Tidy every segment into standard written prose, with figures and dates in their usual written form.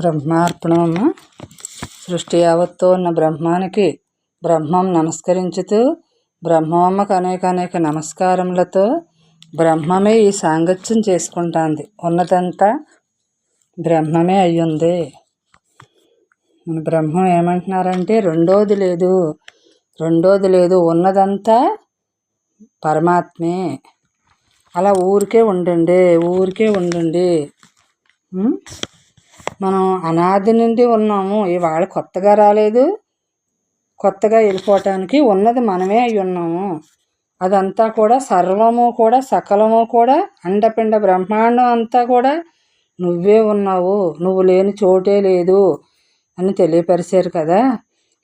బ్రహ్మార్పణమ్మ. సృష్టి యావత్తు ఉన్న బ్రహ్మానికి బ్రహ్మం నమస్కరించుతూ బ్రహ్మమ్మకు అనేక నమస్కారములతో బ్రహ్మమే ఈ సాంగత్యం చేసుకుంటాంది. ఉన్నదంతా బ్రహ్మమే అయ్యుంది. బ్రహ్మం ఏమంటున్నారంటే రెండోది లేదు, ఉన్నదంతా పరమాత్మే. అలా ఊరికే ఉండండి. మనం అనాది నుండి ఉన్నాము. ఇవాళ కొత్తగా రాలేదు, కొత్తగా వెళ్ళిపోవటానికి ఉన్నది మనమే అయి ఉన్నాము. అదంతా కూడా సర్వము కూడా సకలము కూడా అండపిండ బ్రహ్మాండం అంతా కూడా నువ్వే ఉన్నావు, నువ్వు లేని చోటే లేదు అని తెలియపరిచారు కదా.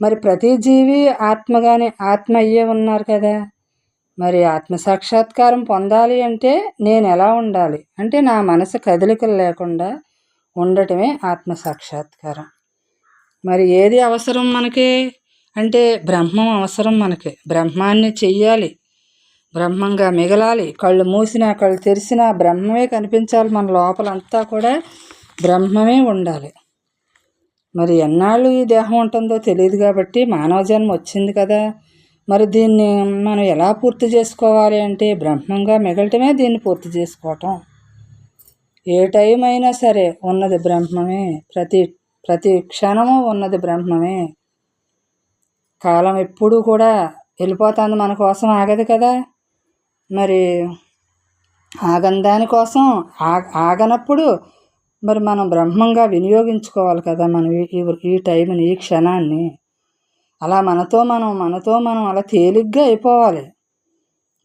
మరి ప్రతి జీవి ఆత్మగానే ఆత్మ అయ్యే ఉన్నారు కదా. మరి ఆత్మ సాక్షాత్కారం పొందాలి అంటే నేను ఎలా ఉండాలి అంటే నా మనసు కదలికలు లేకుండా ఉండటమే ఆత్మ సాక్షాత్కారం. మరి ఏది అవసరం మనకి అంటే బ్రహ్మం అవసరం మనకి. బ్రహ్మాన్ని చెయ్యాలి, బ్రహ్మంగా మిగలాలి. కళ్ళు మూసినా కళ్ళు తెరిచినా బ్రహ్మమే కనిపించాలి. మన లోపలంతా కూడా బ్రహ్మమే ఉండాలి. మరి ఎన్నాళ్ళు ఈ దేహం ఉంటుందో తెలియదు కాబట్టి మానవ జన్మ వచ్చింది కదా. మరి దీన్ని మనం ఎలా పూర్తి చేసుకోవాలి అంటే బ్రహ్మంగా మిగలటమే దీన్ని పూర్తి చేసుకోవటం. ఏ టైం అయినా సరే ఉన్నది బ్రహ్మమే, ప్రతి క్షణము ఉన్నది బ్రహ్మమే. కాలం ఎప్పుడూ కూడా వెళ్ళిపోతుంది, మన కోసం ఆగదు కదా. మరి ఆగని దానికోసం ఆగనప్పుడు మరి మనం బ్రహ్మంగా వినియోగించుకోవాలి కదా మనం ఈ టైంని, ఈ క్షణాన్ని. అలా మనతో మనం అలా తేలిగ్గా అయిపోవాలి.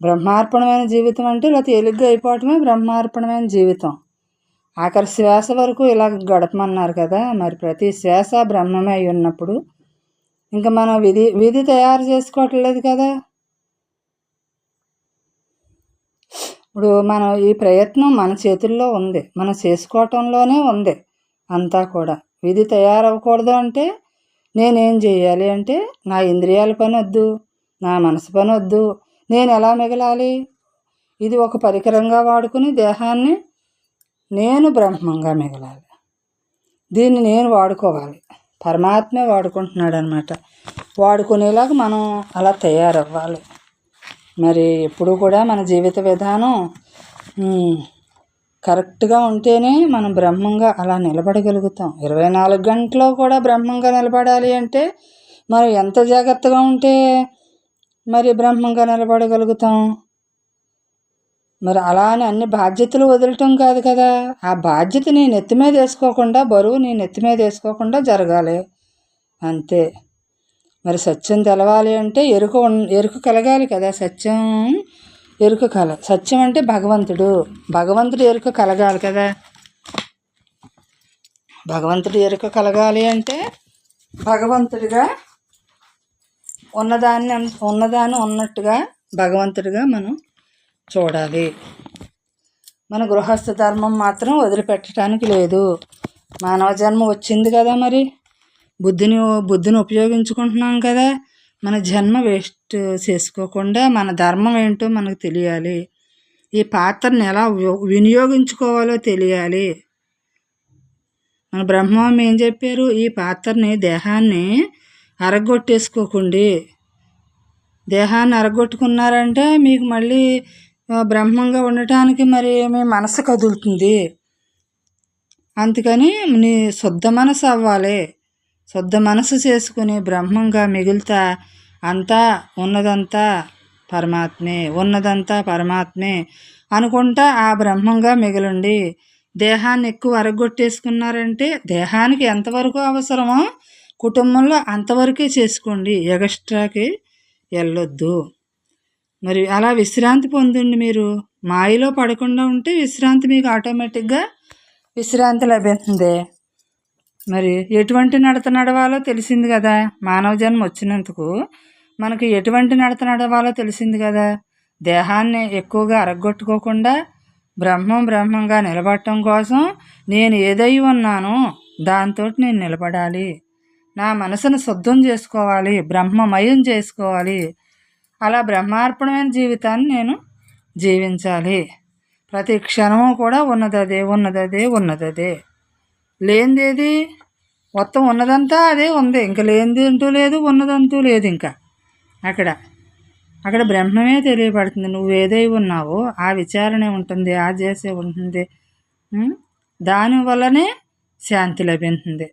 బ్రహ్మార్పణమైన జీవితం అంటే ఇలా తేలిగ్గా అయిపోవటమే బ్రహ్మార్పణమైన జీవితం. ఆఖరి శ్వాస వరకు ఇలా గడపమన్నారు కదా. మరి ప్రతి శ్వాస బ్రహ్మమే అయి ఉన్నప్పుడు ఇంకా మనం విధి తయారు చేసుకోవట్లేదు కదా. ఇప్పుడు మనం ఈ ప్రయత్నం మన చేతుల్లో ఉంది, మనం చేసుకోవటంలోనే ఉంది అంతా కూడా. విధి తయారవ్వకూడదు అంటే నేనేం చేయాలి అంటే నా ఇంద్రియాల పని వద్దు, నా మనసు పని వద్దు. నేను ఎలా మిగలాలి? ఇది ఒక పరికరంగా వాడుకుని దేహాన్ని నేను బ్రహ్మంగా మిగలాలి. దీన్ని నేను వాడుకోవాలి. పరమాత్మే వాడుకుంటున్నాడు అనమాట. వాడుకునేలాగా మనం అలా తయారవ్వాలి. మరి ఎప్పుడు కూడా మన జీవిత విధానం కరెక్ట్గా ఉంటేనే మనం బ్రహ్మంగా అలా నిలబడగలుగుతాం. 24 గంటలు కూడా బ్రహ్మంగా నిలబడాలి అంటే మనం ఎంత జాగ్రత్తగా ఉంటే మరి బ్రహ్మంగా నిలబడగలుగుతాం. మరి అలా అని అన్ని బాధ్యతలు వదలటం కాదు కదా. ఆ బాధ్యత నీ నెత్తి మీద వేసుకోకుండా, బరువు నీ నెత్తి మీద వేసుకోకుండా జరగాలి అంతే. మరి సత్యం తెలవాలి అంటే ఎరుక కలగాలి కదా. సత్యం అంటే భగవంతుడు ఎరుక కలగాలి కదా. భగవంతుడు ఎరుక కలగాలి అంటే భగవంతుడిగా ఉన్నదాన్ని ఉన్నట్టుగా భగవంతుడిగా మనం చూడాలి. మన గృహస్థ ధర్మం మాత్రం వదిలిపెట్టడానికి లేదు. మానవ జన్మ వచ్చింది కదా, మరి బుద్ధిని ఉపయోగించుకుంటున్నాం కదా. మన జన్మ వేస్ట్ చేసుకోకుండా మన ధర్మం ఏంటో మనకు తెలియాలి. ఈ పాత్రను ఎలా వినియోగించుకోవాలో తెలియాలి. మన బ్రహ్మం ఏం చెప్పారు? ఈ పాత్రని దేహాన్ని అరగొట్టేసుకోకండి. దేహాన్ని అరగొట్టుకున్నారంటే మీకు మళ్ళీ బ్రహ్మంగా ఉండటానికి మరి మీ మనసు కదులుతుంది. అందుకని నీ శుద్ధ మనసు అవ్వాలి. శుద్ధ మనసు చేసుకుని బ్రహ్మంగా మిగులుతా ఉన్నదంతా పరమాత్మే అనుకుంటా ఆ బ్రహ్మంగా మిగలండి. దేహాన్ని ఎక్కువ అరగొట్టేసుకున్నారంటే దేహానికి ఎంతవరకు అవసరమో కుటుంబంలో అంతవరకే చేసుకోండి, ఎగస్ట్రాకి వెళ్ళొద్దు. మరి అలా విశ్రాంతి పొందండి. మీరు మాయలో పడకుండా ఉంటే విశ్రాంతి మీకు ఆటోమేటిక్గా విశ్రాంతి లభిస్తుంది. మరి ఎటువంటి నడత నడవాలో తెలిసింది కదా. మానవ జన్మ వచ్చినందుకు మనకి ఎటువంటి నడత నడవాలో తెలిసింది కదా. దేహాన్ని ఎక్కువగా అరగొట్టుకోకుండా బ్రహ్మంగా నిలబడటం కోసం నేను ఏదై ఉన్నానో దాంతో నేను నిలబడాలి. నా మనసును శుద్ధం చేసుకోవాలి, బ్రహ్మమయం చేసుకోవాలి. అలా బ్రహ్మార్పణమైన జీవితాన్ని నేను జీవించాలి. ప్రతి క్షణము కూడా ఉన్నదదే లేనిదేది మొత్తం ఉన్నదంతా అదే ఉంది, ఇంకా లేనిది అంటూ లేదు, ఉన్నదంటూ లేదు. ఇంకా అక్కడ అక్కడ బ్రహ్మమే తెలియబడుతుంది. నువ్వు ఏదై ఉన్నావో ఆ విచారణే ఉంటుంది, ఆ చేసే ఉంటుంది. దానివల్లనే శాంతి లభిస్తుంది.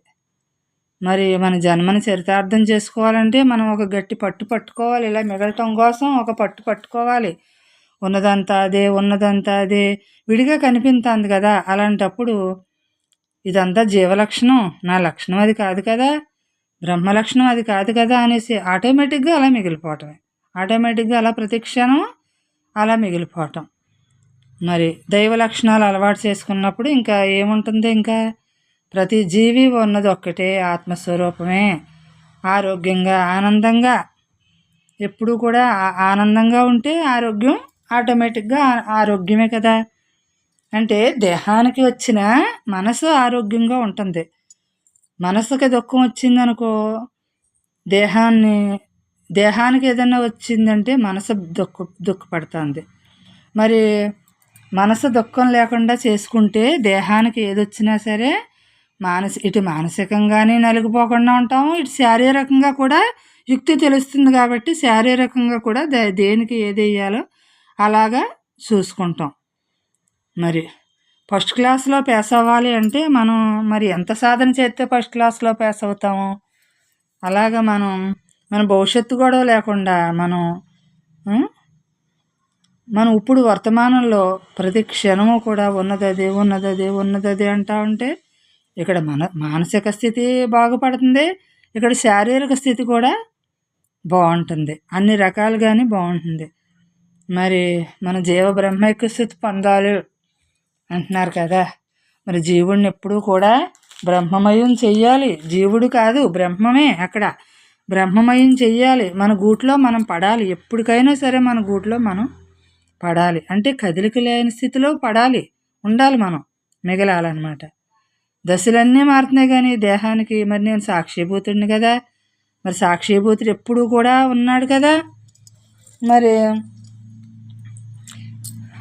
మరి మన జన్మని చరితార్థం చేసుకోవాలంటే మనం ఒక గట్టి పట్టు పట్టుకోవాలి. ఇలా మిగలటం కోసం ఒక పట్టు పట్టుకోవాలి. ఉన్నదంతా అదే, ఉన్నదంతా అదే విడిగా కనిపిస్తుంది కదా. అలాంటప్పుడు ఇదంతా జీవలక్షణం, నా లక్షణం అది కాదు కదా, బ్రహ్మ లక్షణం అది కాదు కదా అనేసి ఆటోమేటిక్గా అలా మిగిలిపోవటమే. ఆటోమేటిక్గా అలా ప్రతిక్షణం అలా మిగిలిపోవటం. మరి దైవ లక్షణాలు అలవాటు చేసుకున్నప్పుడు ఇంకా ఏముంటుంది, ఇంకా ప్రతి జీవి ఉన్నది ఒక్కటే ఆత్మస్వరూపమే. ఆరోగ్యంగా ఆనందంగా ఎప్పుడూ కూడా ఆనందంగా ఉంటే ఆరోగ్యం ఆటోమేటిక్గా ఆరోగ్యమే కదా. అంటే దేహానికి వచ్చిన మనసు ఆరోగ్యంగా ఉంటుంది. మనసుకి దుఃఖం వచ్చిందనుకో, దేహానికి ఏదైనా వచ్చిందంటే మనసు దుఃఖపడుతుంది. మరి మనసు దుఃఖం లేకుండా చేసుకుంటే దేహానికి ఏదొచ్చినా సరే ఇటు మానసికంగానే నలిగిపోకుండా ఉంటాము, ఇటు శారీరకంగా కూడా యుక్తి తెలుస్తుంది కాబట్టి శారీరకంగా కూడా దేనికి ఏది వేయాలో అలాగా చూసుకుంటాం. మరి ఫస్ట్ క్లాస్లో పాస్ అవ్వాలి అంటే మనం మరి ఎంత సాధన చేస్తే ఫస్ట్ క్లాస్లో పాస్ అవుతాము. అలాగా మన భవిష్యత్తు కూడా లేకుండా మనం ఇప్పుడు వర్తమానంలో ప్రతి క్షణము కూడా ఉన్నదదే ఉన్నదదే ఉన్నదదే అంటా ఉంటే ఇక్కడ మానసిక స్థితి బాగుపడుతుంది, ఇక్కడ శారీరక స్థితి కూడా బాగుంటుంది, అన్ని రకాలుగానే బాగుంటుంది. మరి మన జీవ బ్రహ్మైక్య స్థితి పొందాలి అంటున్నారు కదా. మరి జీవుడిని ఎప్పుడూ కూడా బ్రహ్మమయం చెయ్యాలి. జీవుడు కాదు, బ్రహ్మమే. అక్కడ బ్రహ్మమయం చెయ్యాలి. మన గూట్లో మనం పడాలి. ఎప్పటికైనా సరే మన గూట్లో మనం పడాలి. అంటే కదిలిక లేని స్థితిలో ఉండాలి, మనం మిగలాలన్నమాట. దశలన్నీ మారుతున్నాయి కానీ దేహానికి మరి నేను సాక్షిభూతుడిని కదా. మరి సాక్షిభూతుడు ఎప్పుడూ కూడా ఉన్నాడు కదా. మరి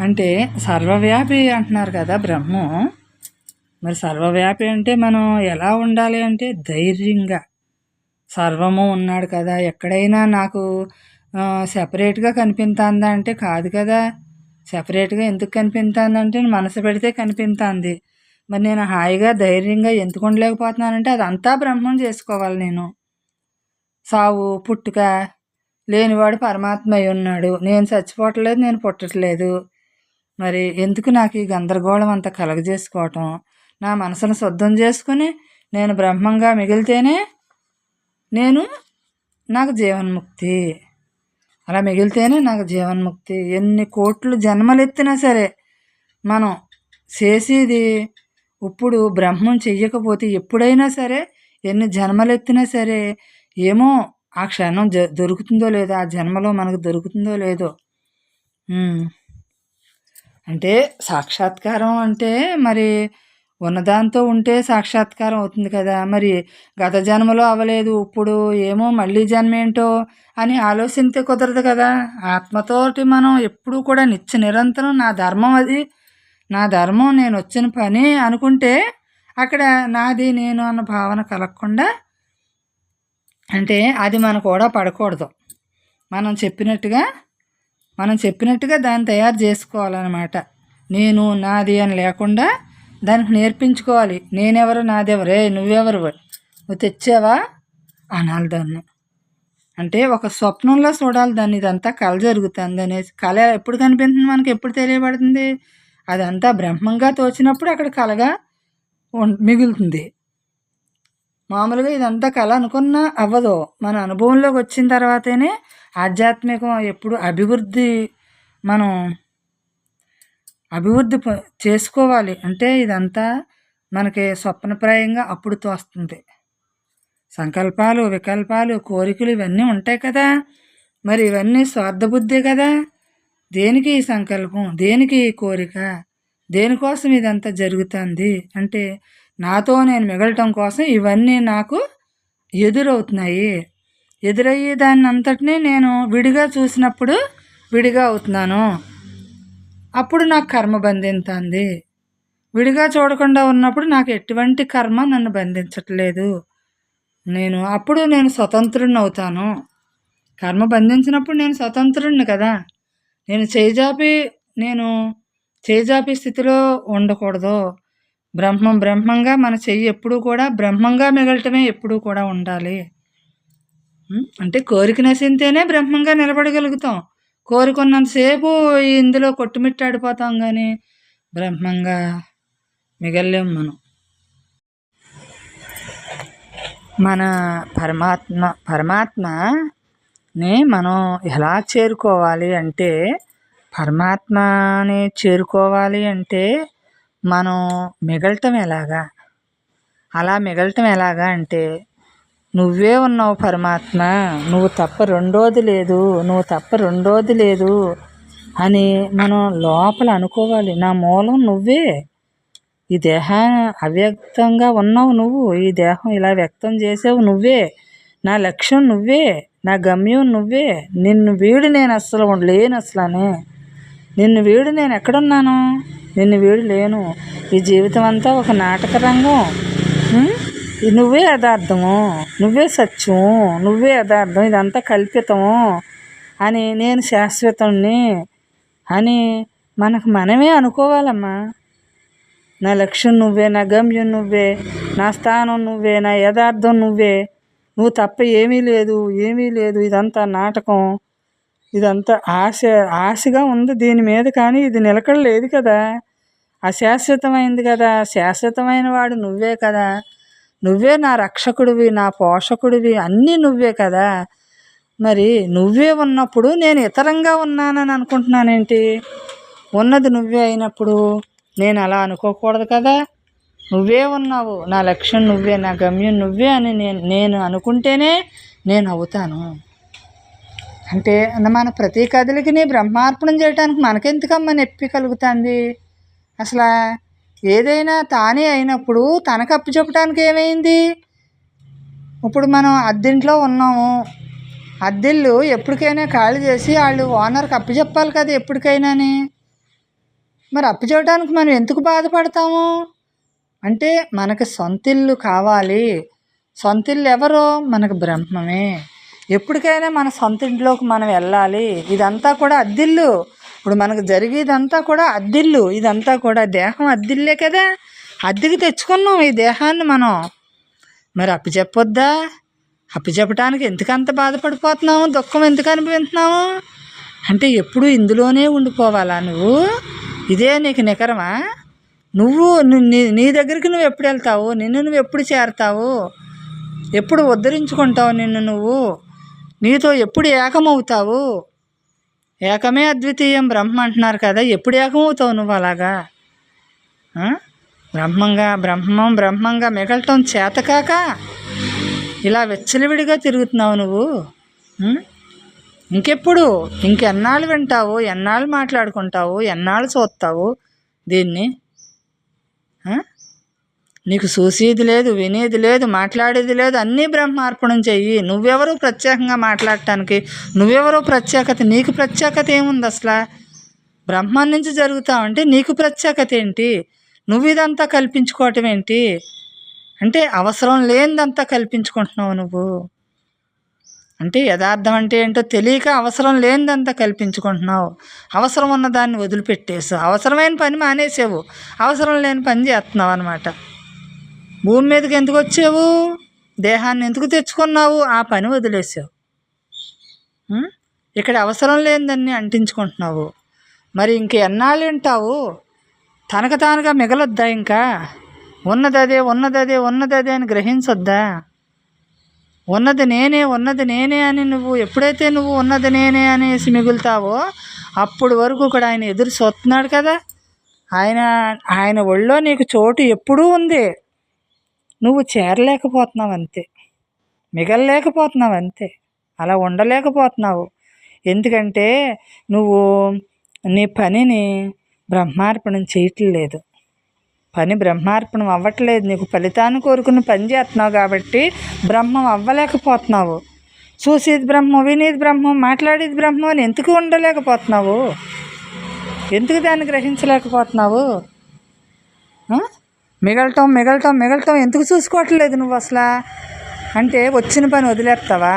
అంటే సర్వవ్యాపి అంటున్నారు కదా బ్రహ్మం. మరి సర్వవ్యాపి అంటే మనం ఎలా ఉండాలి అంటే ధైర్యంగా, సర్వము ఉన్నాడు కదా, ఎక్కడైనా నాకు సెపరేట్గా కనిపిస్తుందా అంటే కాదు కదా. సెపరేట్గా ఎందుకు కనిపిస్తుందంటే మనసు పెడితే కనిపిస్తుంది. మరి నేను హాయిగా ధైర్యంగా ఎందుకు ఉండలేకపోతున్నానంటే అదంతా బ్రహ్మం చేసుకోవాలి. నేను సావు పుట్టుక లేనివాడు పరమాత్మ అయి ఉన్నాడు. నేను చచ్చిపోవట్లేదు, నేను పుట్టట్లేదు. మరి ఎందుకు నాకు ఈ గందరగోళం అంతా కలగజేసుకోవటం. నా మనసును శుద్ధం చేసుకుని నేను బ్రహ్మంగా మిగిలితేనే నాకు జీవన్ముక్తి. అలా మిగిలితేనే నాకు జీవన్ముక్తి. ఎన్ని కోట్లు జన్మలెత్తినా సరే మనం చేసేది ఇప్పుడు బ్రహ్మం చెయ్యకపోతే ఎప్పుడైనా సరే ఎన్ని జన్మలెత్తినా సరే ఏమో ఆ క్షణం దొరుకుతుందో లేదో, ఆ జన్మలో మనకు దొరుకుతుందో లేదో. అంటే సాక్షాత్కారం అంటే మరి ఉన్నదాంతో ఉంటే సాక్షాత్కారం అవుతుంది కదా. మరి గత జన్మలో అవ్వలేదు, ఇప్పుడు ఏమో మళ్ళీ జన్మ ఏంటో అని ఆలోచిస్తే కుదరదు కదా. ఆత్మతోటి మనం ఎప్పుడూ కూడా నిరంతరం నా ధర్మం అది, నా ధర్మం, నేను వచ్చిన పని అనుకుంటే అక్కడ నాది నేను అన్న భావన కలగకుండా, అంటే అది మన కూడా పడకూడదు. మనం చెప్పినట్టుగా దాన్ని తయారు చేసుకోవాలన్నమాట. నేను నాది అని లేకుండా దానికి నేర్పించుకోవాలి. నేనెవరు, నాదెవరే, నువ్వెవరు, నువ్వు తెచ్చావా అనాలి దాన్ని. అంటే ఒక స్వప్నంలో చూడాలి దాన్ని. ఇదంతా కళ జరుగుతుంది అనేసి. కళ ఎప్పుడు కనిపిస్తుంది మనకి, ఎప్పుడు తెలియబడుతుంది? అదంతా బ్రహ్మంగా తోచినప్పుడు అక్కడ కళగా మిగులుతుంది. మామూలుగా ఇదంతా కళ అనుకున్నా అవ్వదు. మన అనుభవంలోకి వచ్చిన తర్వాతనే ఆధ్యాత్మికం ఎప్పుడు మనం అభివృద్ధి చేసుకోవాలి. అంటే ఇదంతా మనకి స్వప్నప్రాయంగా అప్పుడు తోస్తుంది. సంకల్పాలు, వికల్పాలు, కోరికలు ఇవన్నీ ఉంటాయి కదా. మరి ఇవన్నీ స్వార్థబుద్ధే కదా. దేనికి ఈ సంకల్పం, దేనికి ఈ కోరిక, దేనికోసం ఇదంతా జరుగుతుంది అంటే నాతో నేను మిగలటం కోసం ఇవన్నీ నాకు ఎదురవుతున్నాయి. ఎదురయ్యే దాన్ని అంతటినీ నేను విడిగా చూసినప్పుడు విడిగా అవుతున్నాను. అప్పుడు నాకు కర్మ బంధిస్తుంది. విడిగా చూడకుండా ఉన్నప్పుడు నాకు ఎటువంటి కర్మ నన్ను బంధించట్లేదు. అప్పుడు నేను స్వతంత్రుడిని అవుతాను. కర్మ బంధించినప్పుడు నేను స్వతంత్రుడిని కదా. నేను నేను చేజాపి స్థితిలో ఉండకూడదు. బ్రహ్మంగా మన చెయ్యి ఎప్పుడూ కూడా బ్రహ్మంగా మిగలటమే ఎప్పుడూ కూడా ఉండాలి. అంటే కోరిక నశింతేనే బ్రహ్మంగా నిలబడగలుగుతాం. కోరుకున్నంతసేపు ఇందులో కొట్టుమిట్టాడిపోతాం కానీ బ్రహ్మంగా మిగల్లేం మనం. మన పరమాత్మని మనం ఎలా చేరుకోవాలి అంటే, పరమాత్మని చేరుకోవాలి అంటే మనం మిగలటం ఎలాగా? అలా మిగలటం ఎలాగా అంటే, నువ్వే ఉన్నావు పరమాత్మ, నువ్వు తప్ప రెండోది లేదు అని మనం లోపల అనుకోవాలి. నా మూలం నువ్వే. ఈ దేహం అవ్యక్తంగా ఉన్నావు నువ్వు, ఈ దేహం ఇలా వ్యక్తం చేసావు నువ్వే, నా లక్ష్యం నువ్వే, నా గమ్యం నువ్వే. నిన్ను వీడి నేను అస్సలు లేను. నిన్ను వీడి నేను ఎక్కడున్నాను? నిన్ను వీడి లేను. ఈ జీవితం అంతా ఒక నాటక రంగం. నువ్వే యథార్థము, నువ్వే సత్యము, నువ్వే యథార్థం, ఇదంతా కల్పితము అని, నేను శాశ్వతాన్ని అని మనమే అనుకోవాలమ్మా. నా లక్ష్యం నువ్వే, నా గమ్యం నువ్వే, నా స్థానం నువ్వే, నా యథార్థం నువ్వే, నువ్వు తప్ప ఏమీ లేదు, ఇదంతా నాటకం, ఇదంతా ఆశగా ఉంది దీని మీద, కానీ ఇది నిలకడలేదు కదా, అశాశ్వతమైంది కదా, శాశ్వతమైన వాడు నువ్వే కదా, నువ్వే నా రక్షకుడివి, నా పోషకుడివి, అన్నీ నువ్వే కదా. మరి నువ్వే ఉన్నప్పుడు నేను ఇతరంగా ఉన్నానని అనుకుంటున్నానేంటి? ఉన్నది నువ్వే అయినప్పుడు నేను అలా అనుకోకూడదు కదా. నువ్వే ఉన్నావు, నా లక్ష్యం నువ్వే, నా గమ్యం నువ్వే అని నేను అనుకుంటేనే నేను అవుతాను. అంటే మన ప్రతి కథలకి బ్రహ్మార్పణం చేయడానికి మనకెందుకమ్మా నొప్పి కలుగుతుంది? అసలు ఏదైనా తానే అయినప్పుడు తనకు అప్పు చెప్పడానికి ఏమైంది? ఇప్పుడు మనం అద్దెంట్లో ఉన్నాము, అద్దెళ్ళు ఎప్పటికైనా ఖాళీ చేసి వాళ్ళు ఓనర్కి అప్పు చెప్పాలి కదా ఎప్పటికైనాని. మరి అప్పు చేయడానికి మనం ఎందుకు బాధపడతాము? అంటే మనకు సొంతిల్లు కావాలి. సొంతిల్లు ఎవరో? మనకు బ్రహ్మమే. ఎప్పటికైనా మన సొంత ఇంట్లోకి మనం వెళ్ళాలి. ఇదంతా కూడా అద్దిల్లు. ఇప్పుడు మనకు జరిగేదంతా కూడా అద్దిల్లు. ఇదంతా కూడా దేహం అద్దిల్లే కదా, అద్దెకి తెచ్చుకున్నాం ఈ దేహాన్ని మనం. మరి అప్పు చెప్పొద్దా? అప్పు చెప్పడానికి ఎందుకంత బాధపడిపోతున్నాము, దుఃఖం ఎందుకు అనుభవిస్తున్నాము? అంటే ఎప్పుడు ఇందులోనే ఉండిపోవాలా నువ్వు? ఇదే నీకు నికరమా? నువ్వు నీ దగ్గరికి నువ్వు ఎప్పుడు వెళ్తావు? నిన్ను నువ్వు ఎప్పుడు చేరతావు? ఎప్పుడు ఉద్ధరించుకుంటావు నిన్ను నువ్వు? నీతో ఎప్పుడు ఏకమవుతావు? ఏకమే అద్వితీయం బ్రహ్మ అంటున్నారు కదా, ఎప్పుడు ఏకమవుతావు నువ్వు అలాగా? బ్రహ్మంగా మిగలటం చేతకాక ఇలా వెచ్చలివిడిగా తిరుగుతున్నావు నువ్వు. ఇంకెన్నాళ్ళు వింటావు? ఎన్నాళ్ళు మాట్లాడుకుంటావు? ఎన్నాళ్ళు చూస్తావు దీన్ని? నీకు చూసేది లేదు, వినేది లేదు, మాట్లాడేది లేదు, అన్నీ బ్రహ్మార్పణం చెయ్యి. నువ్వెవరు ప్రత్యేకంగా మాట్లాడటానికి? నువ్వెవరో ప్రత్యేకత? నీకు ప్రత్యేకత ఏముంది అసలు? బ్రహ్మం నుంచి జరుగుతావంటే నీకు ప్రత్యేకత ఏంటి? నువ్వు ఇదంతా కల్పించుకోవటం ఏంటి? అంటే అవసరం లేనిదంతా కల్పించుకుంటున్నావు నువ్వు. అంటే యథార్థం అంటే ఏంటో తెలియక అవసరం లేనిదంతా కల్పించుకుంటున్నావు. అవసరం ఉన్న దాన్ని వదిలిపెట్టేసావు, అవసరమైన పని మానేసావు, అవసరం లేని పని చేస్తున్నావు అన్నమాట. భూమి మీదకి ఎందుకు వచ్చావు? దేహాన్ని ఎందుకు తెచ్చుకున్నావు? ఆ పని వదిలేసావు. ఇక్కడ అవసరం లేనిదాన్ని అంటించుకుంటున్నావు. మరి ఎన్నాళ్ళు వింటావు? తనకు తానుగా మిగలొద్దా? ఇంకా ఉన్నదదే అని గ్రహించొద్దా? ఉన్నది నేనే అని నువ్వు ఎప్పుడైతే ఉన్నది నేనే అనేసి మిగులుతావో అప్పుడు వరకు కూడా ఆయన ఎదురు చూస్తున్నాడు కదా. ఆయన ఒళ్ళో నీకు చోటు ఎప్పుడూ ఉంది. నువ్వు చేరలేకపోతున్నావు అంతే, మిగలలేకపోతున్నావు అంతే, అలా ఉండలేకపోతున్నావు. ఎందుకంటే నువ్వు నీ పనిని బ్రహ్మార్పణం చేయట్లేదు. పని బ్రహ్మార్పణం అవ్వట్లేదు. నీకు ఫలితాన్ని కోరుకుని పని చేస్తున్నావు కాబట్టి బ్రహ్మం అవ్వలేకపోతున్నావు. చూసేది బ్రహ్మం, వినేది బ్రహ్మం, మాట్లాడేది బ్రహ్మం అని ఎందుకు ఉండలేకపోతున్నావు? ఎందుకు దాన్ని గ్రహించలేకపోతున్నావు? మిగలటం ఎందుకు చూసుకోవట్లేదు నువ్వు అసలు? అంటే వచ్చిన పని వదిలేస్తావా?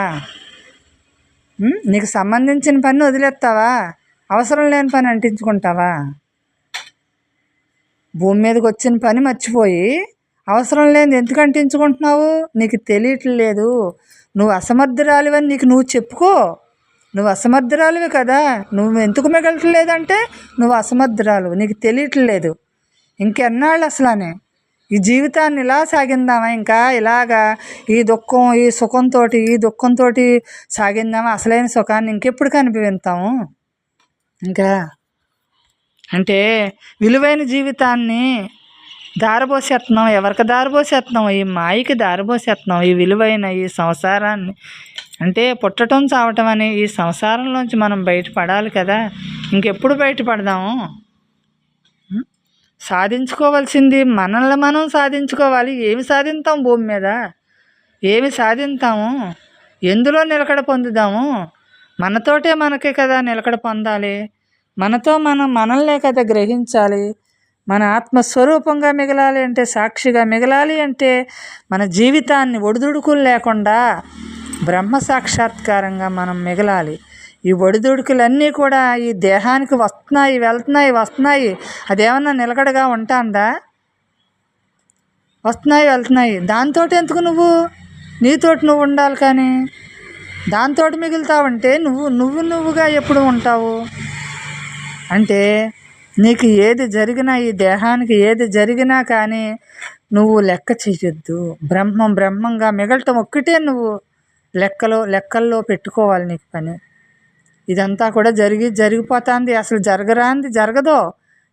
నీకు సంబంధించిన పని వదిలేస్తావా? అవసరం లేని పని అంటించుకుంటావా? భూమి మీదకి వచ్చిన పని మర్చిపోయి అవసరం లేనిది ఎందుకు అంటించుకుంటున్నావు? నీకు తెలియట్లేదు. నువ్వు అసమర్థురాలివని నీకు నువ్వు చెప్పుకో. నువ్వు అసమర్థురాలివి కదా. నువ్వు ఎందుకు మిగలట్లేదంటే నువ్వు అసమర్థురాలు, నీకు తెలియట్లేదు. ఇంకెన్నాళ్ళు అసలానే ఈ జీవితాన్ని ఇలా సాగిందామా? ఇంకా ఇలాగా ఈ దుఃఖం ఈ దుఃఖంతో సాగిందామా? అసలైన సుఖాన్ని ఇంకెప్పుడు కనిపిస్తాము? ఇంకా అంటే విలువైన జీవితాన్ని దారబోసేస్తున్నాం. ఎవరికి దారబోసేస్తున్నాం? ఈ మాయకి దారబోసేస్తున్నాం. ఈ విలువైన ఈ సంసారాన్ని, అంటే పుట్టడం చావటం అని ఈ సంసారంలోంచి మనం బయటపడాలి కదా. ఇంకెప్పుడు బయటపడదాము? సాధించుకోవాల్సింది మనల్ని మనం సాధించుకోవాలి. ఏమి సాధిస్తాం భూమి మీద? ఏమి సాధిస్తాము? ఎందులో నిలకడ పొందుదాము? మనతోటే మనకే కదా నిలకడ పొందాలి. మనతో మనల్నే కదా గ్రహించాలి. మన ఆత్మస్వరూపంగా మిగలాలి అంటే, సాక్షిగా మిగలాలి అంటే మన జీవితాన్ని ఒడిదుడుకులు లేకుండా బ్రహ్మ సాక్షాత్కారంగా మనం మిగలాలి. ఈ ఒడిదుడుకులన్నీ కూడా ఈ దేహానికి వస్తున్నాయి. అదేమన్నా నిలకడగా ఉంటాందా? వెళ్తున్నాయి. దాంతో ఎందుకు నీతోటి నువ్వు ఉండాలి. కానీ దాంతో మిగులుతావంటే నువ్వుగా ఎప్పుడు ఉంటావు? అంటే నీకు ఏది జరిగినా, ఈ దేహానికి ఏది జరిగినా కానీ నువ్వు లెక్క చేయొద్దు. బ్రహ్మంగా మిగలటం ఒక్కటే నువ్వు లెక్కల్లో పెట్టుకోవాలి నీకు పని. ఇదంతా కూడా జరిగిపోతుంది. అసలు జరగదో,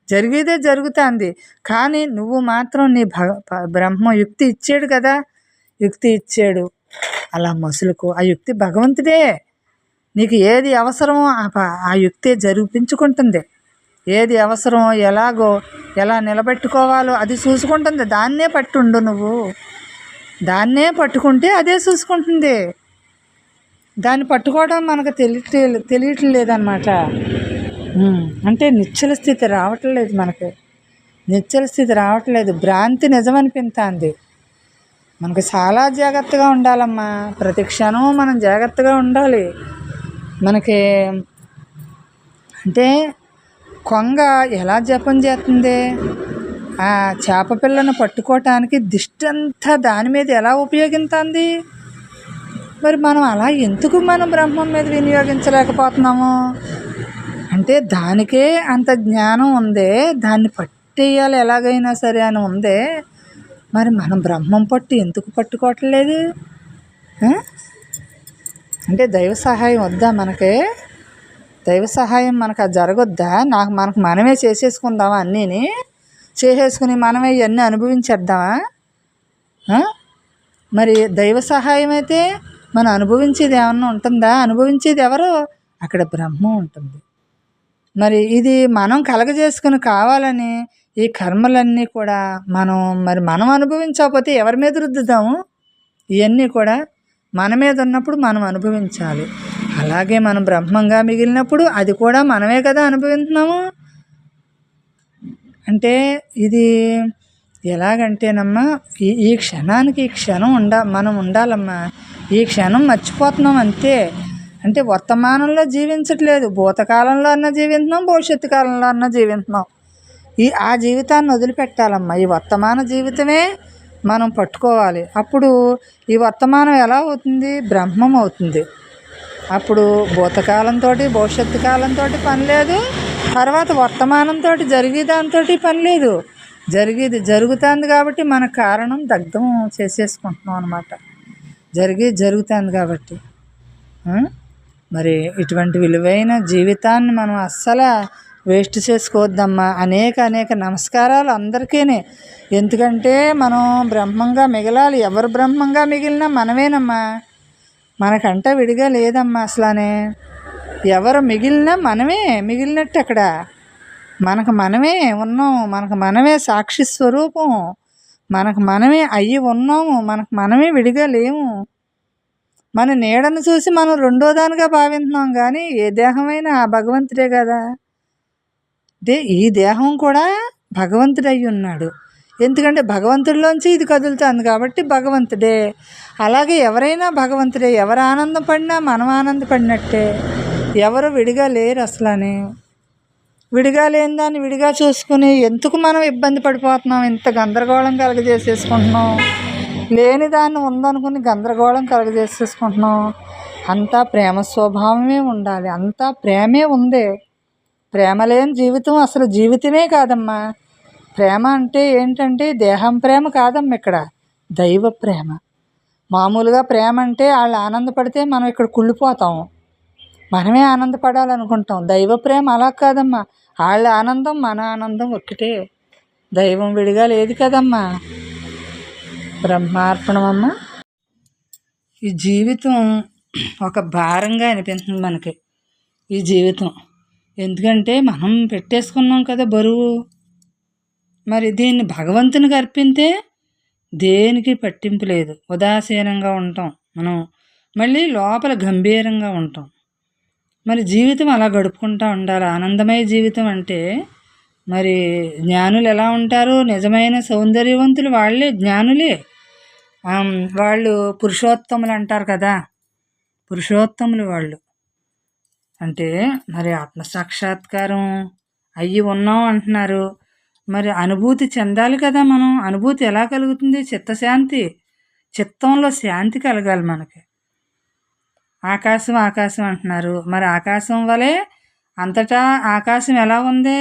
జరిగేదే జరుగుతుంది. కానీ నువ్వు మాత్రం నీ బ్రహ్మ యుక్తి ఇచ్చాడు కదా, యుక్తి ఇచ్చాడు, అలా మసులుకో. ఆ యుక్తి భగవంతుడే. నీకు ఏది అవసరమో ఆ యుక్తే జరిపించుకుంటుంది. ఏది అవసరం, ఎలా నిలబెట్టుకోవాలో అది చూసుకుంటుంది. దాన్నే పట్టుండు నువ్వు. దాన్నే పట్టుకుంటే అదే చూసుకుంటుంది. దాన్ని పట్టుకోవడం మనకు తెలియట్లేదన్నమాట. అంటే నిశ్చల స్థితి రావట్లేదు మనకి. భ్రాంతి నిజమనిపిస్తుంది. మనకు చాలా జాగ్రత్తగా ఉండాలమ్మా. ప్రతి క్షణం మనం జాగ్రత్తగా ఉండాలి. మనకి అంటే కొంగ ఎలా జపం చేస్తుంది? ఆ చేప పిల్లను పట్టుకోవటానికి దిష్టి అంతా దాని మీద ఎలా ఉపయోగిస్తుంది? మరి మనం అలా ఎందుకు మనం బ్రహ్మం మీద వినియోగించలేకపోతున్నాము? అంటే దానికే అంత జ్ఞానం ఉందే, దాన్ని పట్టేయాలి ఎలాగైనా సరే అని ఉందే. మరి మనం బ్రహ్మం ఎందుకు పట్టుకోవట్లేదు? అంటే దైవ సహాయం వద్దా మనకి? దైవ సహాయం మనకు అది జరగొద్దా? మనకు మనమే చేసేసుకుందామా? అన్నీని చేసేసుకుని మనమే ఇవన్నీ అనుభవించేద్దామా? మరి దైవ సహాయం అయితే మనం అనుభవించేది ఏమన్నా ఉంటుందా? అనుభవించేది ఎవరు? అక్కడ బ్రహ్మం ఉంటుంది. మరి ఇది మనం కలగజేసుకుని కావాలని ఈ కర్మలన్నీ కూడా మనం అనుభవించకపోతే ఎవరి మీద రుద్దుతాము? ఇవన్నీ కూడా మన మీద ఉన్నప్పుడు మనం అనుభవించాలి. అలాగే మనం బ్రహ్మంగా మిగిలినప్పుడు అది కూడా మనమే కదా అనుభవిస్తున్నాము. అంటే ఇది ఎలాగంటేనమ్మా, ఈ క్షణానికి ఈ క్షణం మనం ఉండాలమ్మా. ఈ క్షణం మర్చిపోతున్నాం అంతే. అంటే వర్తమానంలో జీవించట్లేదు. భూతకాలంలో అన్నా జీవిస్తున్నాం, భవిష్యత్తు కాలంలో అన్నా జీవిస్తున్నాం. ఆ జీవితాన్ని వదిలిపెట్టాలమ్మా. ఈ వర్తమాన జీవితమే మనం పట్టుకోవాలి. అప్పుడు ఈ వర్తమానం ఎలా అవుతుంది? బ్రహ్మం అవుతుంది. అప్పుడు భూతకాలంతో భవిష్యత్తు కాలంతో పని లేదు. తర్వాత వర్తమానంతో జరిగేదాంతో పని లేదు. జరుగుతుంది కాబట్టి మన కారణం దగ్ధం చేసేసుకుంటున్నాం అన్నమాట. జరుగుతుంది కాబట్టి. మరి ఇటువంటి విలువైన జీవితాన్ని మనం అస్సలు వేస్ట్ చేసుకోవద్దమ్మా. అనేక నమస్కారాలు అందరికీ. ఎందుకంటే మనం బ్రహ్మంగా మిగలాలి. ఎవరు బ్రహ్మంగా మిగిలినా మనమేనమ్మా. మనకంట విడిగా లేదమ్మా అసలానే. ఎవరు మిగిలినా మనమే మిగిలినట్టు. అక్కడ మనకు మనమే ఉన్నాం. మనకు మనమే సాక్షి స్వరూపం. మనకు మనమే అయ్యి ఉన్నాము. మనకు మనమే విడిగా లేము. మన నీడను చూసి మనం రెండో దానిగా భావిస్తున్నాం. కానీ ఏ దేహమైనా ఆ భగవంతుడే కదా. అంటే ఈ దేహం కూడా భగవంతుడై ఉన్నాడు. ఎందుకంటే భగవంతుడిలోంచి ఇది కదులుతుంది కాబట్టి భగవంతుడే. అలాగే ఎవరైనా భగవంతుడే. ఎవరు ఆనందపడినా మనం ఆనందపడినట్టే. ఎవరు విడిగా లేరు అసలని. విడిగా లేని దాన్ని విడిగా చూసుకుని ఎందుకు మనం ఇబ్బంది పడిపోతున్నాం, ఇంత గందరగోళం కలగజేసేసుకుంటున్నాం. లేని దాన్ని ఉందనుకుని గందరగోళం కలగజేసేసుకుంటున్నాం. అంతా ప్రేమ స్వభావమే ఉండాలి. అంతా ప్రేమే ఉంది. ప్రేమ లేని జీవితం అసలు జీవితమే కాదమ్మా. ప్రేమ అంటే ఏంటంటే దేహం ప్రేమ కాదమ్మా, ఇక్కడ దైవ ప్రేమ. మామూలుగా ప్రేమ అంటే వాళ్ళు ఆనందపడితే మనం ఇక్కడ కుళ్ళిపోతాం, మనమే ఆనందపడాలనుకుంటాం. దైవ ప్రేమ అలా కాదమ్మా. వాళ్ళ ఆనందం మన ఆనందం ఒక్కటే. దైవం విడిగా లేదు కదమ్మా. బ్రహ్మార్పణమమ్మ. ఈ జీవితం ఒక భారంగా అనిపిస్తుంది మనకి. ఈ జీవితం ఎందుకంటే మనం పెట్టేసుకున్నాం కదా బరువు. మరి దీన్ని భగవంతునికి అర్పితే దేనికి పట్టింపు లేదు. ఉదాసీనంగా ఉంటాం మనం, మళ్ళీ లోపల గంభీరంగా ఉంటాం. మరి జీవితం అలా గడుపుకుంటూ ఉండాలి. ఆనందమయ జీవితం అంటే మరి జ్ఞానులు ఎలా ఉంటారు? నిజమైన సౌందర్యవంతులు వాళ్ళే జ్ఞానులే. వాళ్ళు పురుషోత్తములు అంటారు కదా, పురుషోత్తములు వాళ్ళు. అంటే మరి ఆత్మసాక్షాత్కారం అయ్యి ఉన్నాం అంటున్నారు. మరి అనుభూతి చెందాలి కదా మనం. అనుభూతి ఎలా కలుగుతుంది? చిత్తశాంతి, చిత్తంలో శాంతి కలగాలి మనకి. ఆకాశం ఆకాశం అంటున్నారు. మరి ఆకాశం వలె అంతటా ఆకాశం ఎలా ఉంది?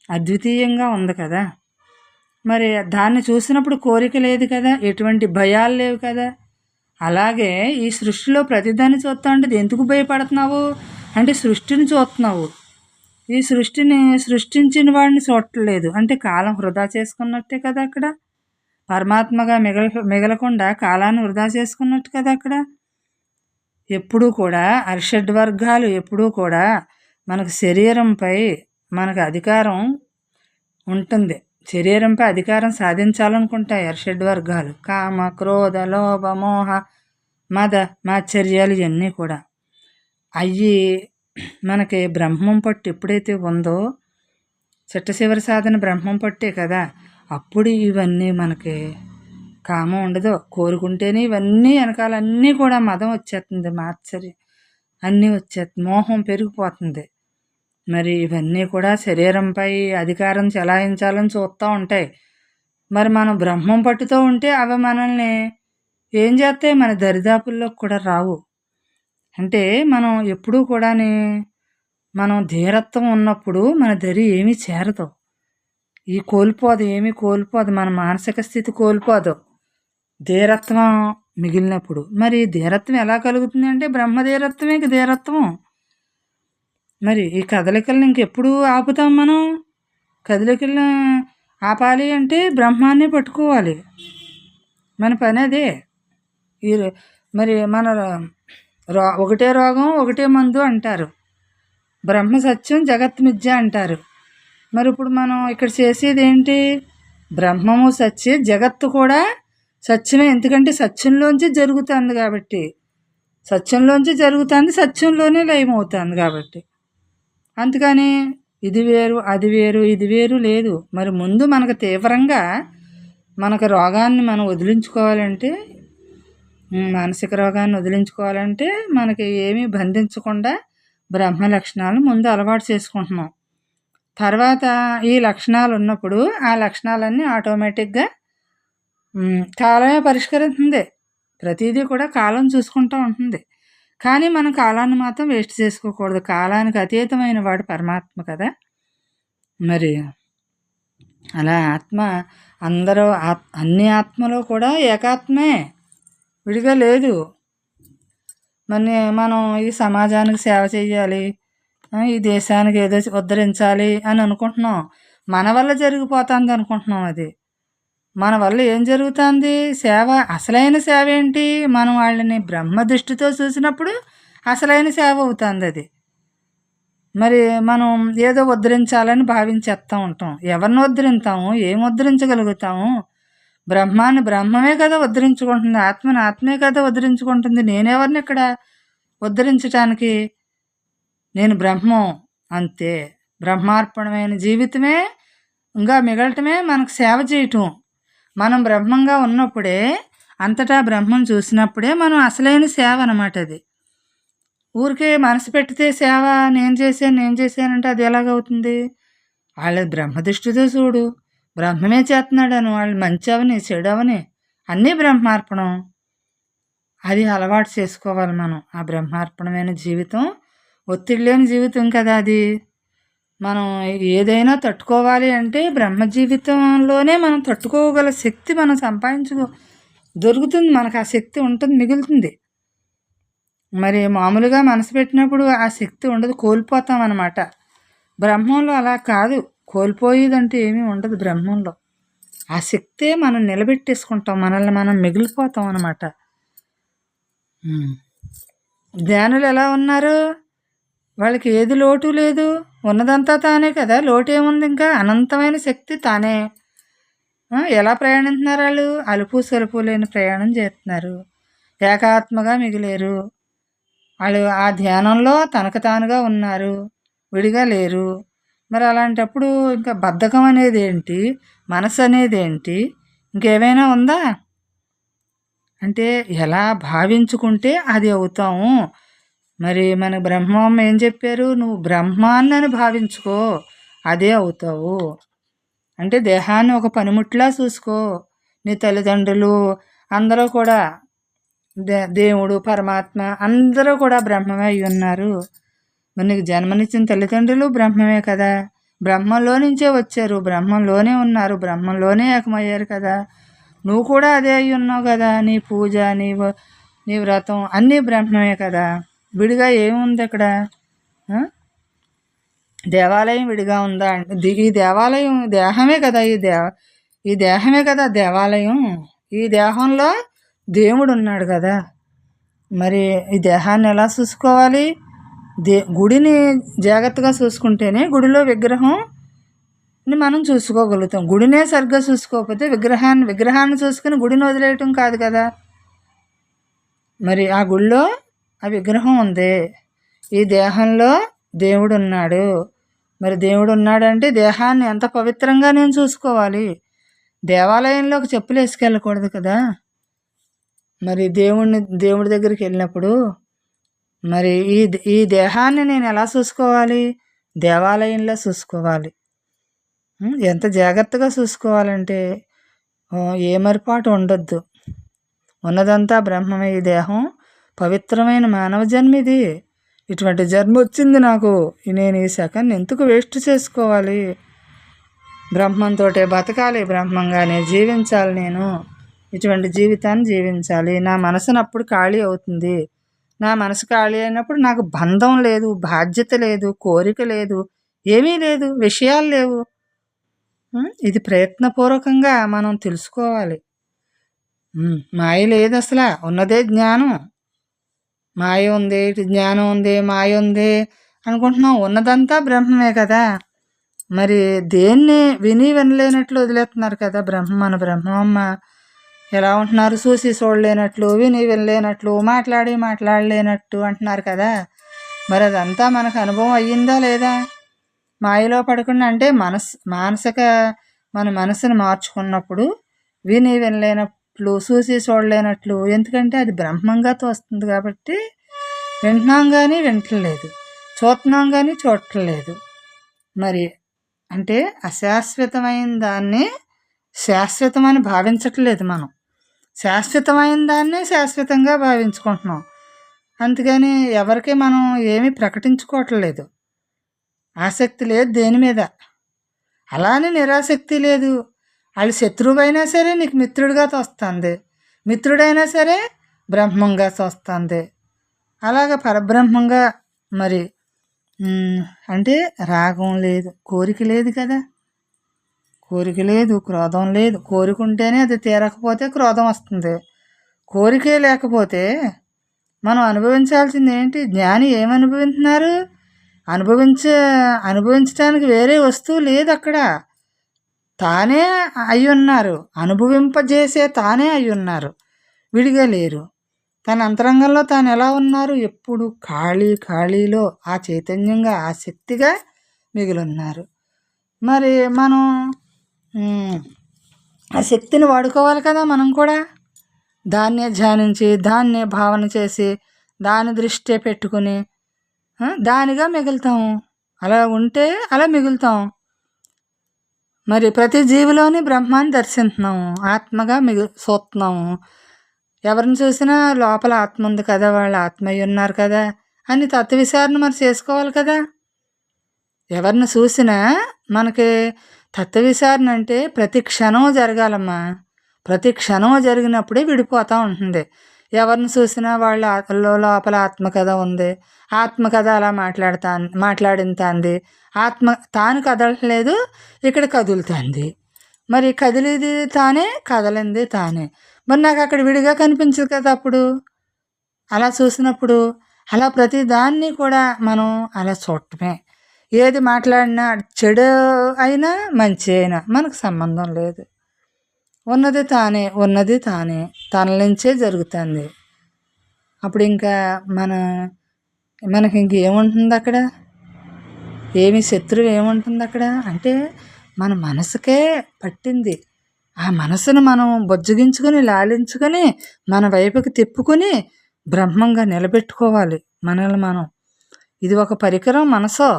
అద్వితీయంగా ఉంది కదా. మరి దాన్ని చూసినప్పుడు కోరిక లేదు కదా, ఎటువంటి భయాలు లేవు కదా. అలాగే ఈ సృష్టిలో ప్రతిదాన్ని చూస్తా అంటే ఎందుకు భయపడుతున్నావు అంటే సృష్టిని చూస్తున్నావు. ఈ సృష్టిని సృష్టించిన వాడిని చూడట్లేదు అంటే కాలం వృధా చేసుకున్నట్టే కదా అక్కడ. పరమాత్మగా మిగలకుండా కాలాన్ని వృధా చేసుకున్నట్టు కదా అక్కడ. ఎప్పుడూ కూడా అరిషడ్ వర్గాలు ఎప్పుడూ కూడా మనకు శరీరంపై మనకు అధికారం ఉంటుంది. శరీరంపై అధికారం సాధించాలనుకుంటాయి అరిషడ్ వర్గాలు. కామ, క్రోధ, లోభ, మోహ, మద, మాత్సర్యాలు ఇవన్నీ కూడా. అవి మనకి బ్రహ్మం పట్టు ఎప్పుడైతే ఉందో, చిట్ట సాధన బ్రహ్మం పట్టే కదా, అప్పుడు ఇవన్నీ మనకి కామం ఉండదు. కోరుకుంటేనే ఇవన్నీ వెనకాలన్నీ కూడా మదం వచ్చేస్తుంది, మాత్సర్యం అన్నీ వచ్చేస్తుంది, మోహం పెరిగిపోతుంది. మరి ఇవన్నీ కూడా శరీరంపై అధికారం చెలాయించాలని చూస్తూ ఉంటాయి. మరి మనం బ్రహ్మం పట్టుతో ఉంటే అవి మనల్ని ఏం చేస్తాయి? మన దరిదాపుల్లోకి కూడా రావు. అంటే మనం ఎప్పుడూ కూడా మనం ధీరత్వం ఉన్నప్పుడు మన దరి ఏమీ చేరదు, కోల్పోదు, ఏమీ కోల్పోదు, మన మానసిక స్థితి కోల్పోదు ధీరత్వం మిగిలినప్పుడు. మరి ధీరత్వం ఎలా కలుగుతుంది అంటే బ్రహ్మధీరత్వమే ధీరత్వం. మరి ఈ కదలికలను ఇంకెప్పుడు ఆపుతాం మనం? కదలికలను ఆపాలి అంటే బ్రహ్మాన్ని పట్టుకోవాలి. మన పని అదే. ఈ మరి మన ఒకటే రోగం ఒకటే మందు అంటారు. బ్రహ్మ సత్యం జగత్ మిథ్య అంటారు. మరి ఇప్పుడు మనం ఇక్కడ చేసేది ఏంటి? బ్రహ్మము సత్య, జగత్తు కూడా సత్యమే. ఎందుకంటే సత్యంలోంచి జరుగుతుంది కాబట్టి, సత్యంలోంచి జరుగుతుంది, సత్యంలోనే లయమవుతుంది కాబట్టి. అందుకని ఇది వేరు అది వేరు ఇది వేరు లేదు. మరి ముందు మనకు తీవ్రంగా మనకు రోగాన్ని మనం వదిలించుకోవాలంటే, మానసిక రోగాన్ని వదిలించుకోవాలంటే మనకి ఏమీ బంధించకుండా బ్రహ్మ లక్షణాలను ముందు అలవాటు చేసుకుంటున్నాం. తర్వాత ఈ లక్షణాలు ఉన్నప్పుడు ఆ లక్షణాలన్నీ ఆటోమేటిక్గా కాలమే పరిష్కరిస్తుంది. ప్రతిదీ కూడా కాలం చూసుకుంటూ ఉంటుంది. కానీ మనం కాలాన్ని మాత్రం వేస్ట్ చేసుకోకూడదు. కాలానికి అతీతమైన వాడు పరమాత్మ కదా. మరి అలా ఆత్మ అందరూ అన్ని ఆత్మలో కూడా ఏకాత్మే, విడిగా లేదు. మరి మనం ఈ సమాజానికి సేవ చేయాలి, ఈ దేశానికి ఏదో ఉద్ధరించాలి అని అనుకుంటున్నాం. మన వల్ల జరిగిపోతుంది అనుకుంటున్నాం. అది మన వల్ల ఏం జరుగుతుంది? సేవ. అసలైన సేవ ఏంటి? మనం వాళ్ళని బ్రహ్మ దృష్టితో చూసినప్పుడు అసలైన సేవ అవుతుంది అది. మరి మనం ఏదో ఉద్ధరించాలని భావించేస్తూ ఉంటాం. ఎవరిని ఉద్ధరిస్తాము? ఏం ఉద్ధరించగలుగుతాము? బ్రహ్మాన్ని బ్రహ్మమే కదా ఉద్ధరించుకుంటుంది, ఆత్మని ఆత్మే కదా ఉద్ధరించుకుంటుంది. నేనెవరిని ఇక్కడ ఉద్ధరించటానికి? నేను బ్రహ్మం అంతే. బ్రహ్మార్పణమైన జీవితమే ఇంకా మిగలటమే మనకు సేవ చేయటం. మనం బ్రహ్మంగా ఉన్నప్పుడే, అంతటా బ్రహ్మం చూసినప్పుడే మనం అసలైన సేవ అన్నమాట అది. ఊరికే మనసు పెట్టితే సేవ నేను చేశానంటే అది ఎలాగవుతుంది? వాళ్ళ బ్రహ్మదృష్టితో చూడు. బ్రహ్మమే చేస్తున్నాడని వాళ్ళు మంచి అవని, చెడు అవని అన్నీ బ్రహ్మార్పణం. అది అలవాటు చేసుకోవాలి మనం. ఆ బ్రహ్మార్పణమైన జీవితం ఒత్తిడి లేని జీవితం కదా అది. మనం ఏదైనా తట్టుకోవాలి అంటే బ్రహ్మ జీవితంలోనే మనం తట్టుకోగల శక్తి మనం దొరుకుతుంది. మనకు ఆ శక్తి ఉంటుంది, మిగులుతుంది. మరి మామూలుగా మనసు పెట్టినప్పుడు ఆ శక్తి ఉండదు, కోల్పోతాం అన్నమాట. బ్రహ్మంలో అలా కాదు, కోల్పోయేదంటూ ఏమీ ఉండదు బ్రహ్మంలో. ఆ శక్తే మనం నిలబెట్టేసుకుంటాం, మనల్ని మనం మిగిలిపోతాం అన్నమాట. ధ్యానులు ఎలా ఉన్నారు? వాళ్ళకి ఏది లోటు లేదు, ఉన్నదంతా తానే కదా, లోటు ఏముంది? ఇంకా అనంతమైన శక్తి తానే. ఎలా ప్రయాణిస్తున్నారు వాళ్ళు? అలుపు సలుపు లేని ప్రయాణం చేస్తున్నారు, ఏకాత్మగా మిగిలేరు. వాళ్ళు ఆ ధ్యానంలో తనకు తానుగా ఉన్నారు, విడిగా లేరు. మరి అలాంటప్పుడు ఇంకా బద్ధకం అనేది ఏంటి, మనసు అనేది ఏంటి, ఇంకేమైనా ఉందా? అంటే ఎలా భావించుకుంటే అది అవుతాము. మరి మన బ్రహ్మం ఏం చెప్పారు? నువ్వు బ్రహ్మాన్నని భావించుకో, అదే అవుతావు. అంటే దేహాన్ని ఒక పనిముట్లా చూసుకో. నీ తల్లిదండ్రులు అందరూ కూడా దేవుడు, పరమాత్మ అందరూ కూడా బ్రహ్మమే అయి ఉన్నారు. మరి నీకు జన్మనిచ్చిన తల్లిదండ్రులు బ్రహ్మమే కదా, బ్రహ్మంలో నుంచే వచ్చారు, బ్రహ్మంలోనే ఉన్నారు, బ్రహ్మంలోనే ఏకమయ్యారు కదా. నువ్వు కూడా అదే అయి ఉన్నావు కదా. నీ పూజ, నీ వ్రతం అన్నీ బ్రహ్మమే కదా. విడిగా ఏముంది అక్కడ? దేవాలయం విడిగా ఉందా? ఈ దేవాలయం దేహమే కదా. ఈ దేహమే కదా దేవాలయం. ఈ దేహంలో దేవుడు ఉన్నాడు కదా. మరి ఈ దేహాన్ని ఎలా చూసుకోవాలి? గుడిని జాగ్రత్తగా చూసుకుంటేనే గుడిలో విగ్రహంని మనం చూసుకోగలుగుతాం. గుడినే సరిగ్గా చూసుకోకపోతే విగ్రహాన్ని చూసుకుని గుడిని వదిలేయటం కాదు కదా. మరి ఆ గుడిలో ఆ విగ్రహం ఉంది, ఈ దేహంలో దేవుడు ఉన్నాడు. మరి దేవుడు ఉన్నాడంటే దేహాన్ని ఎంత పవిత్రంగా నేను చూసుకోవాలి. దేవాలయంలోకి చెప్పులు వేసుకెళ్ళకూడదు కదా. మరి దేవుడి దగ్గరికి వెళ్ళినప్పుడు మరి ఈ దేహాన్ని నేను ఎలా చూసుకోవాలి? దేవాలయంలో చూసుకోవాలి. ఎంత జాగ్రత్తగా చూసుకోవాలంటే ఏ మరిపాటు ఉండొద్దు. ఉన్నదంతా బ్రహ్మమే. ఈ దేహం పవిత్రమైన మానవ జన్మ ఇది. ఇటువంటి జన్మ వచ్చింది నాకు, నేను ఈ సెకండ్ ఎందుకు వేస్ట్ చేసుకోవాలి? బ్రహ్మంతో బతకాలి, బ్రహ్మంగానే జీవించాలి. నేను ఇటువంటి జీవితాన్ని జీవించాలి. నా మనసును అప్పుడు ఖాళీ అవుతుంది. నా మనసు ఖాళీ అయినప్పుడు నాకు బంధం లేదు, బాధ్యత లేదు, కోరిక లేదు, ఏమీ లేదు, విషయాలు లేవు. ఇది ప్రయత్నపూర్వకంగా మనం తెలుసుకోవాలి. మాయ లేదు అసలు, ఉన్నదే జ్ఞానం. మాయ ఉంది, జ్ఞానం ఉంది, మాయ ఉంది అనుకుంటున్నాం. ఉన్నదంతా బ్రహ్మమే కదా. మరి దేన్ని వినలేనట్లు వదిలేస్తున్నారు కదా. మన బ్రహ్మమ్మ ఎలా ఉంటున్నారు? చూసి చూడలేనట్లు, వినలేనట్లు, మాట్లాడలేనట్టు అంటున్నారు కదా. మరి అదంతా మనకు అనుభవం అయ్యిందా లేదా? మాయలో పడకుండా అంటే మన మనసుని మార్చుకున్నప్పుడు వినలేనట్లు, చూసి చూడలేనట్లు. ఎందుకంటే అది బ్రహ్మంగా తోస్తుంది కాబట్టి వింటున్నాం కానీ వింటలేదు, చూస్తున్నాం కానీ చూడట్లేదు. మరి అంటే అశాశ్వతమైన దాన్ని శాశ్వతమని భావించట్లేదు మనం. శాశ్వతమైన దాన్నే శాశ్వతంగా భావించుకుంటున్నాం. అందుకని ఎవరికి మనం ఏమీ ప్రకటించుకోవట్లేదు. ఆసక్తి లేదు దేని మీద. అలానే నిరాసక్తి లేదు. వాళ్ళు శత్రువైనా సరే నీకు మిత్రుడిగా తోస్తుంది, మిత్రుడైనా సరే బ్రహ్మంగా తోస్తుంది. అలాగ పరబ్రహ్మంగా. మరి అంటే రాగం లేదు, కోరిక లేదు కదా. కోరిక లేదు, క్రోధం లేదు. కోరిక ఉంటేనే అది తీరకపోతే క్రోధం వస్తుంది. కోరికే లేకపోతే మనం అనుభవించాల్సింది ఏంటి? జ్ఞాని ఏమనుభవిస్తున్నారు? అనుభవించడానికి వేరే వస్తువు లేదు అక్కడ. తానే అయి ఉన్నారు, అనుభవింపజేసే తానే అయి ఉన్నారు, విడిగా లేరు. తన అంతరంగంలో తాను ఎలా ఉన్నారు? ఎప్పుడు ఖాళీలో ఆ చైతన్యంగా, ఆ శక్తిగా మిగిలి ఉన్నారు. మరి మనం ఆ శక్తిని వాడుకోవాలి కదా మనం కూడా. దాన్నే ధ్యానించి, దాన్నే భావన చేసి, దాని దృష్టే పెట్టుకుని దానిగా మిగులుతాము. అలా ఉంటే అలా మిగులుతాం. మరి ప్రతి జీవిలోని బ్రహ్మాన్ని దర్శించున్నాము, ఆత్మగా చూస్తున్నాము. ఎవరిని చూసినా లోపల ఆత్మ ఉంది కదా, వాళ్ళు ఆత్మయ్య ఉన్నారు కదా అని తత్వ విచారణ మరి చేసుకోవాలి కదా. ఎవరిని చూసినా మనకి తత్వ విచారణ అంటే ప్రతి క్షణం జరగాలమ్మా. ప్రతి క్షణం జరిగినప్పుడే విడిపోతూ ఉంటుంది. ఎవరిని చూసినా వాళ్ళ లోపల ఆత్మకథ ఉంది, ఆత్మకథ అలా మాట్లాడింది, ఆత్మ తాను కదలట్లేదు, ఇక్కడ కదులుతుంది. మరి కదిలేది తానే, కదలింది తానే. మరి నాకు అక్కడ విడిగా కనిపించదు కదా అప్పుడు. అలా చూసినప్పుడు అలా ప్రతి దాన్ని కూడా మనం అలా చూడటమే. ఏది మాట్లాడినా చెడు అయినా మంచి అయినా మనకు సంబంధం లేదు. ఉన్నది తానే, ఉన్నది తానే, తన నుంచే జరుగుతుంది. అప్పుడు ఇంకా మనకి ఇంకేముంటుంది అక్కడ? ఏమి శత్రువు ఏముంటుంది అక్కడ అంటే మన మనసుకే పట్టింది. ఆ మనసును మనం బుజ్జగించుకొని, లాలించుకొని, మన వైపుకి తిప్పుకొని బ్రహ్మంగా నిలబెట్టుకోవాలి మనల్ని మనం. ఇది ఒక పరికరం మనసు.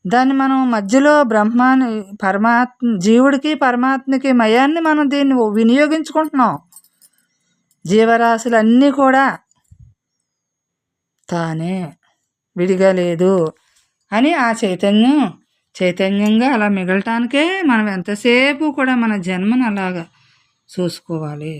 దాన్ని మనం మధ్యలో బ్రహ్మాన్ని, జీవుడికి పరమాత్మకి మయాన్ని మనం దీన్ని వినియోగించుకుంటున్నాం. జీవరాశులు అన్నీ కూడా తానే, విడిగా లేదు అని ఆ చైతన్యంగా అలా మిగలటానికే మనం ఎంతసేపు కూడా మన జన్మను అలాగా చూసుకోవాలి.